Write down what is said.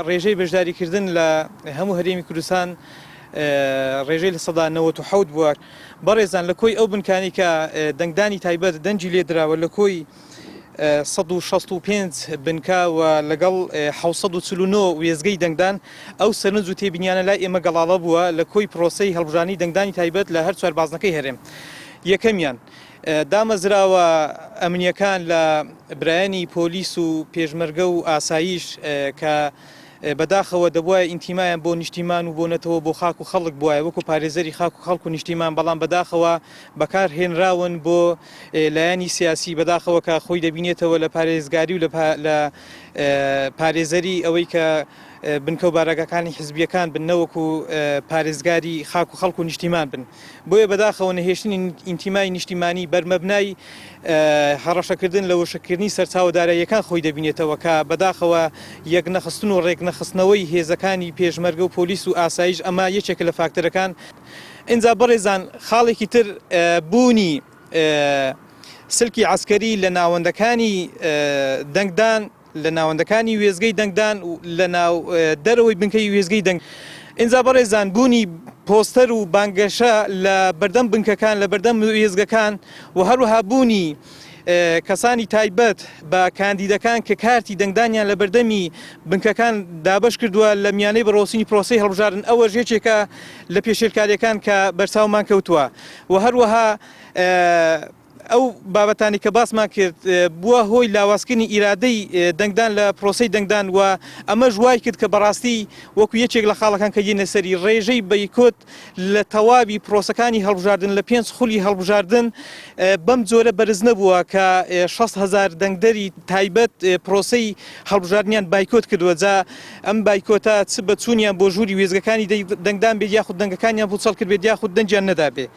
ڕێژەی بەشداریکردن لە هەموو هەرێمی کوردستان ڕێژەی لە سەدا 97 بووە. بەڕێزان لە کۆی ئەو بنکانی کە دەنگدانی تایبەت دەنجی لێ دراوە لە کۆی 165 بنکاوە لەگەڵ 749 وێزگەی دەنگدان ئەو سەرنج و تێبینیانە لای ئێمە گەڵاڵە بووە لە کۆی پرۆسەی هەڵبژاردننی دەنگدانی تایبەت لە هەر چوار بازنەکەی هەرێم. یەکەمیان دامەزراوە ئەمنیەکان لە برایانی پۆلیس و پێشمەرگە و ئاسایش کە بەداخەوە دەبواە ئینتیمایان بۆ نیشتیمان و بۆ نەتەوە بۆ خاک و خەڵک بواە وەکو پارێزەری خاک و خەڵک و نیشتیمان، بەڵام بەداخەوە بەکار هێنراون بۆ لایەنی سیاسی بەداخەوە کە خۆی دەبینێتەوە لە پارێزگاری و لە پارێزەری ئەوەی کە بنکە و بارەگەکانی حزبیەکان بنەوەکو پارێزگاری خاک و خەڵک و نیشتیمان بن. بۆیە بەداخەوە نەهێشتنی ئینتیمای نیشتیمانی بەرمەبنای هەڕەشەکردن لە وشەکردنی سەرچاوەداراییەکان خۆی دەبینێتەوە کە بەداخەوە یەک نەخستن و ڕێک نەخستنەوەی هێزەکانی پێشمەرگە و پۆلیس و ئاسایش ئەمە یەکێک لە فاکتەرەکان. ئینجا بەڕێزان خاڵێکی تر بوونی سلکی عسکەری لە ناوەندەکانی دەنگدان، لە ناوەندەکانی وێزگەی دەنگدان و لە ناو دەرەوەی بنکەی وێزگەی دەنگ. ئینجا بەڕێزان بوونی پۆستەر و بانگەشە لە بەردەم بنکەکان لە بەردەم وێزگەکان و هەروەها بوونی کەسانی تایبەت بە کاندیدەکان کە کارتی دەنگدانیان لە بەردەمی بنکەکان دابش کردووە لە میانەی بەڕۆسینی پرۆسەی هەڵبژاردن ئەوە ژێکێکە لە پێشێلکاریەکان کە بەرچاومان کەوتووە و هەروەها ئەو بابەتانی کە باسمان کرد بووە هۆی لاوازکردنی ئیرادەی دەنگدان لە پرۆسەی دەنگدان و ئەمە ژوای کرد کە بەڕاستی وەکو یەکێک لە خاڵەکان کە گەینە سەری ڕێژەی بەیکۆت لە تەواوی پرۆسەکانی هەڵبژاردن لە 5 خولی هەڵبژاردن بەم جۆرە بەرز نەبووە کە 6,000 دەنگدەری تایبەت پرۆسەی هەڵبژاردنیان بایکۆت کردووە. جا ئەم بایکۆتە چ بە چوونیان بۆ ژووری وێزگەکانی دەنگدان بێت یاخود دەنگەکانیان بۆ چەڵ کرد بێت یاخود دەنجیان نەدابێت.